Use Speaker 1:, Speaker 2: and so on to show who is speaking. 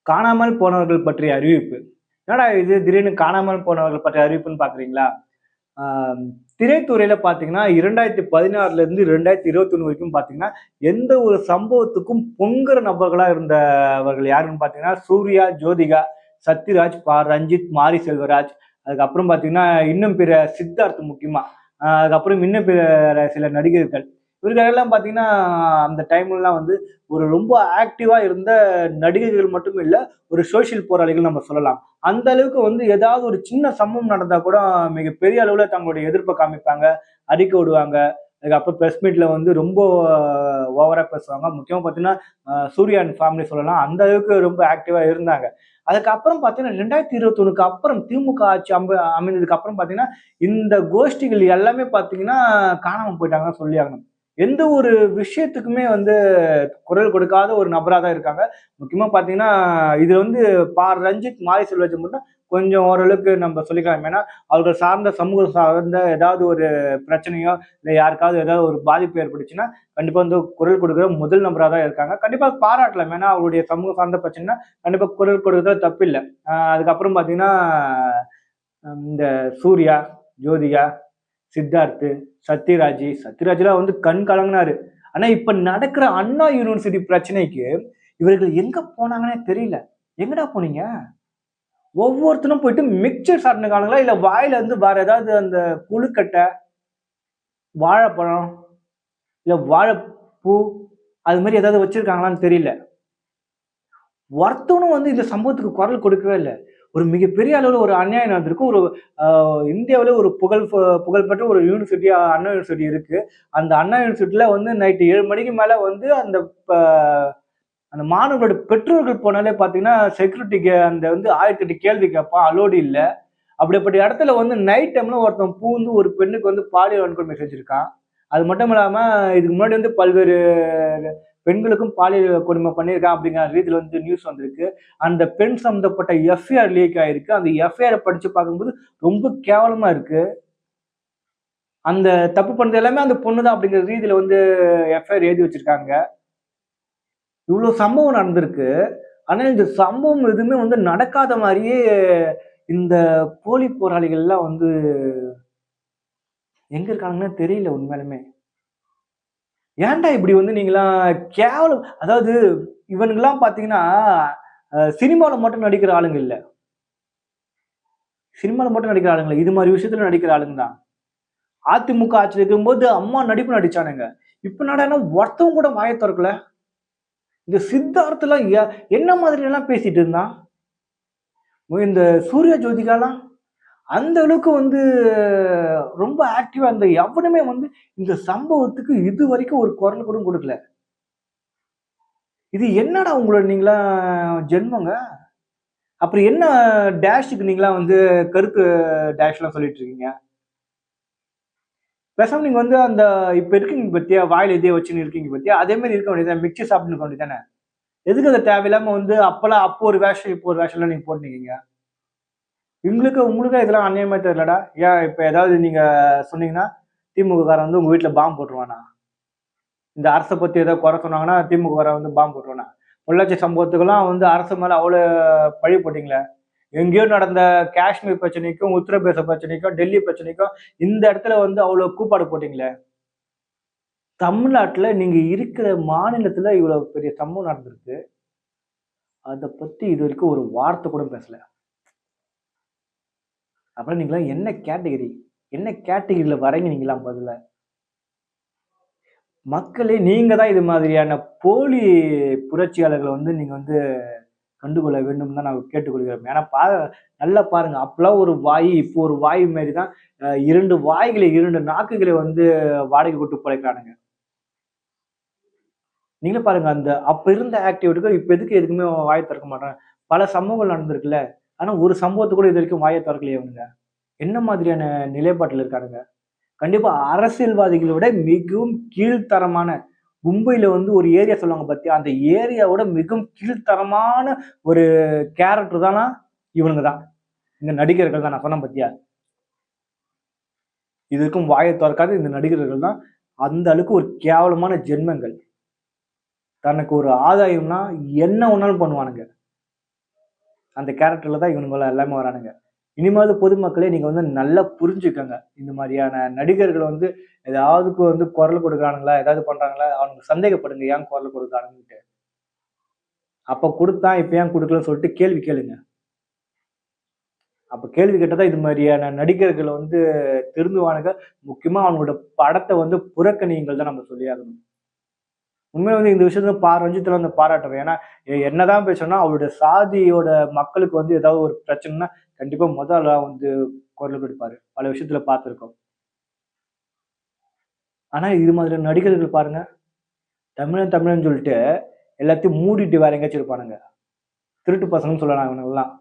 Speaker 1: காணாமல் போனவர்கள் பற்றிய அறிவிப்பு. என்னடா இது திடீர்னு காணாமல் போனவர்கள் பற்றிய அறிவிப்புன்னு பாக்குறீங்களா? ஆஹ் திரைத்துறையில பாத்தீங்கன்னா 2016ல இருந்து 2021 வரைக்கும் பாத்தீங்கன்னா எந்த ஒரு சம்பவத்துக்கும் பொங்குற நபர்களா இருந்தவர்கள் யாருன்னு பாத்தீங்கன்னா சூர்யா, ஜோதிகா, சத்யராஜ், ரஞ்சித், மாரி செல்வராஜ், அதுக்கப்புறம் பாத்தீங்கன்னா இன்னும் பிற சித்தார்த் முக்கியமா, அதுக்கப்புறம் இன்னும் பிற சில நடிகர்கள். இவர்கள் எல்லாம் பாத்தீங்கன்னா அந்த டைம்லாம் வந்து ஒரு ரொம்ப ஆக்டிவா இருந்த நடிகர்கள் மட்டும் இல்ல, ஒரு சோசியல் போராளிகள் நம்ம சொல்லலாம். அந்த அளவுக்கு வந்து ஏதாவது ஒரு சின்ன சம்பவம் நடந்தா கூட மிகப்பெரிய அளவுல தங்களுடைய எதிர்ப்பை காமிப்பாங்க, அறிக்கை விடுவாங்க. அதுக்கப்புறம் பிரஸ் மீட்ல வந்து ரொம்ப ஓவரா பேசுவாங்க. முக்கியமா பார்த்தீங்கன்னா, சூர்யா அண்ட் ஃபேமிலி சொல்லலாம். அந்த அளவுக்கு ரொம்ப ஆக்டிவா இருந்தாங்க. அதுக்கப்புறம் பார்த்தீங்கன்னா, 2021க்கு அப்புறம் திமுக ஆட்சி அமைந்ததுக்கு அப்புறம் பார்த்தீங்கன்னா, இந்த கோஷ்டிகள் எல்லாமே பார்த்தீங்கன்னா, காணாம போயிட்டாங்கன்னு சொல்லி ஆகணும். எந்த ஒரு விஷயத்துக்குமே வந்து குரல் கொடுக்காத ஒரு நபரா தான் இருக்காங்க. முக்கியமா பார்த்தீங்கன்னா, இது வந்து ரஞ்சித், மாரி செல்வராஜ் மட்டும் கொஞ்சம் ஓரளவுக்கு நம்ம சொல்லிக்கலாம். ஏன்னா, அவர்கள் சார்ந்த சமூகம் சார்ந்த ஏதாவது ஒரு பிரச்சனையோ, இல்ல யாருக்காவது ஏதாவது ஒரு பாதிப்பு ஏற்பட்டுச்சுன்னா, கண்டிப்பா வந்து குரல் கொடுக்கிற முதல் நபரா தான் இருக்காங்க. கண்டிப்பா பாராட்டலாம். ஏன்னா, அவருடைய சமூகம் சார்ந்த பிரச்சனைனா, கண்டிப்பா குரல் கொடுக்கிறது தப்பில்ல. அதுக்கப்புறம் பார்த்தீங்கன்னா, இந்த சூர்யா, ஜோதிகா, சித்தார்த்து, சத்யராஜ்லாம் வந்து கண் கலங்குனாரு. ஆனா இப்ப நடக்கிற அண்ணா யூனிவர்சிட்டி பிரச்சனைக்கு இவர்கள் எங்க போனாங்கன்னே தெரியல. எங்கடா போனீங்க? ஒவ்வொருத்தரும் போயிட்டு மிக்சர் சாப்பிட்டுருக்கானுங்களா? இல்ல வாயில வந்து வேற ஏதாவது அந்த கொழுக்கட்டை, வாழைப்பழம், இல்ல வாழைப்பூ அது மாதிரி ஏதாவது வச்சிருக்காங்களான்னு தெரியல. ஒருத்தனும் வந்து இந்த சம்பவத்துக்கு குரல் கொடுக்கவே இல்ல. ஒரு மிகப்பெரிய அளவுல ஒரு அநியாயம் நடந்திருக்கு. ஒரு இந்தியாவுல ஒரு புகழ்பெற்ற ஒரு யூனிவர்சிட்டி, அண்ணா யூனிவர்சிட்டி இருக்கு. அந்த அண்ணா யூனிவர்சிட்டில வந்து நைட் 7 மணிக்கு மேல வந்து ப அந்த மாணவர்களோட பெற்றோர்கள் போனாலே பார்த்தீங்கன்னா, செக்யூரிட்டிக்கு அந்த வந்து 1008 கேள்வி கேட்பான். அலோடு இல்ல. அப்படிப்பட்ட இடத்துல வந்து நைட் டைம்ல ஒருத்தன் பூந்து ஒரு பெண்ணுக்கு வந்து பாலியல் வன்கொடுமை செஞ்சிருக்கான். அது மட்டும் இல்லாம இதுக்கு முன்னாடி வந்து பல்வேறு பெண்களுக்கும் பாலியல் கொடுமை பண்ணியிருக்கான் அப்படிங்கிற ரீதியில வந்து நியூஸ் வந்திருக்கு. அந்த பெண் சம்பந்தப்பட்ட எஃப்ஐஆர் லீக் ஆயிருக்கு. அந்த எஃப்ஐஆர் படிச்சு பார்க்கும்போது ரொம்ப கேவலமா இருக்கு. அந்த தப்பு பண்ணது எல்லாமே அந்த பொண்ணு தான் அப்படிங்கிற ரீதியில வந்து எஃப்ஐஆர் எழுதி வச்சிருக்காங்க. இவ்வளவு சம்பவம் நடந்திருக்கு. ஆனா இந்த சம்பவம் எதுவுமே வந்து நடக்காத மாதிரியே இந்த போலி போராளிகள் எல்லாம் வந்து எங்க இருக்காங்கன்னு தெரியல உண்மையாலுமே. ஏன்டா இப்படி வந்து நீங்களாம் கேவலம், அதாவது இவனுங்கெல்லாம் பாத்தீங்கன்னா சினிமால மட்டும் நடிக்கிற ஆளுங்க இல்ல. சினிமால மட்டும் நடிக்கிற ஆளுங்க இல்ல. இது மாதிரி விஷயத்துல நடிக்கிற ஆளுங்க தான். அதிமுக ஆட்சியில் இருக்கும்போது அம்மா நடிப்பு நடிச்சானுங்க. இப்ப என்னடான்னா ஒருத்தவங்க கூட வாயை திறக்கல. இந்த சித்தார்த்தெல்லாம் என்ன மாதிரி எல்லாம் பேசிட்டு இருந்தான். இந்த சூர்யா ஜோதிகாலாம் அந்த அளவுக்கு வந்து ரொம்ப ஆக்டிவா இருந்த எவனுமே வந்து இந்த சம்பவத்துக்கு இது வரைக்கும் ஒரு குரல் கூட கொடுக்கல. இது என்னடா உங்களோட நீங்களாம் ஜென்மங்க? அப்புறம் என்ன டேஷ்க்கு நீங்களாம் வந்து கருத்து டேஷ்லாம் சொல்லிட்டு இருக்கீங்க? பேசாம நீங்க வந்து அந்த இப்ப இருக்கீங்க பாத்தியா? வாயில எதையோ வச்சுன்னு இருக்கீங்க பாத்தியா? அதே மாரி இருக்க வேண்டியது மிக்ஸி சாப்பிட்டுன்னு இருக்க வேண்டியது. எதுக்கு அது தேவையில்லாம வந்து அப்பலாம் அப்போ ஒரு வேஷம், இப்போ ஒரு வேஷம்லாம் நீங்க போட்டுருக்கீங்க? உங்களுக்கு இதெல்லாம் அநியாயமா தெரியலடா? ஏன் இப்ப ஏதாவது நீங்க சொன்னீங்கன்னா, திமுககாரன் வந்து உங்க வீட்ல பாம்பு போட்டுருவானா? இந்த அரச பத்தி ஏதாவது குறை சொன்னாங்கன்னா, திமுககாரன் வந்து பாம்பு போட்டுருவானா? பொள்ளாச்சி சம்பவத்துக்கெல்லாம் வந்து அரசு மேல அவ்வளோ பழி போட்டீங்களே. எங்கேயோ நடந்த காஷ்மீர் பிரச்சனைக்கும், உத்தரப்பிரதேச பிரச்சனைக்கும், டெல்லி பிரச்சனைக்கும் இந்த இடத்துல வந்து அவ்வளோ கூப்பாடு போட்டீங்களே. தமிழ்நாட்டுல நீங்க இருக்கிற மாநிலத்துல இவ்வளவு பெரிய சம்பவம் நடந்திருக்கு. அத பத்தி இதுவரைக்கும் ஒரு வார்த்தை கூட பேசல. அப்புறம் நீங்கலாம் என்ன கேட்டகரி? என்ன கேட்டகரில வரீங்க நீங்கலாம் முதல்ல? மக்களே நீங்க தான் இது மாதிரியான போலி புரட்சியாளர்கள வந்து நீங்க வந்து கண்டுகொள்ள வேண்டும் தான் நான் கேட்டுக்கொள்கிறேன். ஏன்னா நல்லா பாருங்க. அப்பலாம் ஒரு வாய், இப்போ ஒரு வாய் மாரி தான் 2 வாய்களை, 2 நாக்குகளை வந்து வாடகைக்கு விட்டு பிழைக்கிறானுங்க. நீங்களே பாருங்க. அந்த அப்ப இருந்த ஆக்டிவிட்டிக்கும் இப்ப எதுக்கு எதுக்குமே வாய திறக்க மாட்றாங்க. பல சம்பவங்கள் நடந்திருக்குல்ல. ஆனா ஒரு சம்பவத்துக்கு கூட இதுவரைக்கும் வாய திறக்கலையே இவனுங்க. என்ன மாதிரியான நிலைப்பாட்டுல இருக்கானுங்க? கண்டிப்பா அரசியல்வாதிகளை விட மிகவும் கீழ்த்தரமான, மும்பைல வந்து ஒரு ஏரியா சொல்லுவாங்க பாத்தியா? அந்த ஏரியாவோட மிகவும் கீழ்த்தரமான ஒரு கேரக்டர் தானா இவனுங்க தான். இந்த நடிகர்கள் தான் நான் சொன்னேன் பாத்தியா? இதுக்கும் வாயை திறக்காத இந்த நடிகர்கள் தான் அந்த அளவுக்கு ஒரு கேவலமான ஜென்மங்கள். தனக்கு ஒரு ஆதாயம்னா என்ன வேணாலும் பண்ணுவானுங்க. அந்த கேரக்டர்ல தான் இவனுங்க எல்லாமே வரானுங்க. இனிமேல் பொதுமக்களே நீங்க வந்து நல்லா புரிஞ்சுக்கங்க. இந்த மாதிரியான நடிகர்கள் வந்து ஏதாவதுக்கு வந்து குரல் கொடுக்குறானுங்களா, ஏதாவது பண்றாங்களா, அவனுக்கு சந்தேகப்படுங்க ஏன் குரல் கொடுக்குறானுங்கன்ட்டு. அப்ப கொடுத்தான் இப்ப ஏன் கொடுக்கலன்னு சொல்லிட்டு கேள்வி கேளுங்க. அப்ப கேள்வி கேட்டா இது மாதிரியான நடிகர்கள் வந்து திருந்துவானுங்க. முக்கியமா அவனோட படத்தை வந்து புறக்கணியுங்கள் தான் நம்ம சொல்லியாகணும். உண்மையில வந்து இந்த விஷயத்துல ரஞ்சித்ல வந்து பாராட்டுறேன். ஏன்னா என்னதான் பேசணும்னா அவருடைய சாதியோட மக்களுக்கு வந்து ஏதாவது ஒரு பிரச்சனைன்னா கண்டிப்பா முதல்ல வந்து குரல் கொடுப்பாரு. பல விஷயத்துல பார்த்திருக்கோம். ஆனா இது மாதிரி நடிகர்கள் பாருங்க, தமிழன் தமிழன் சொல்லிட்டு எல்லாத்தையும் மூடிட்டு வேற எங்கேயாச்சும் இருப்பானுங்க. திருட்டு பசங்கன்னு சொல்லலாம் இவனுங்கெல்லாம்.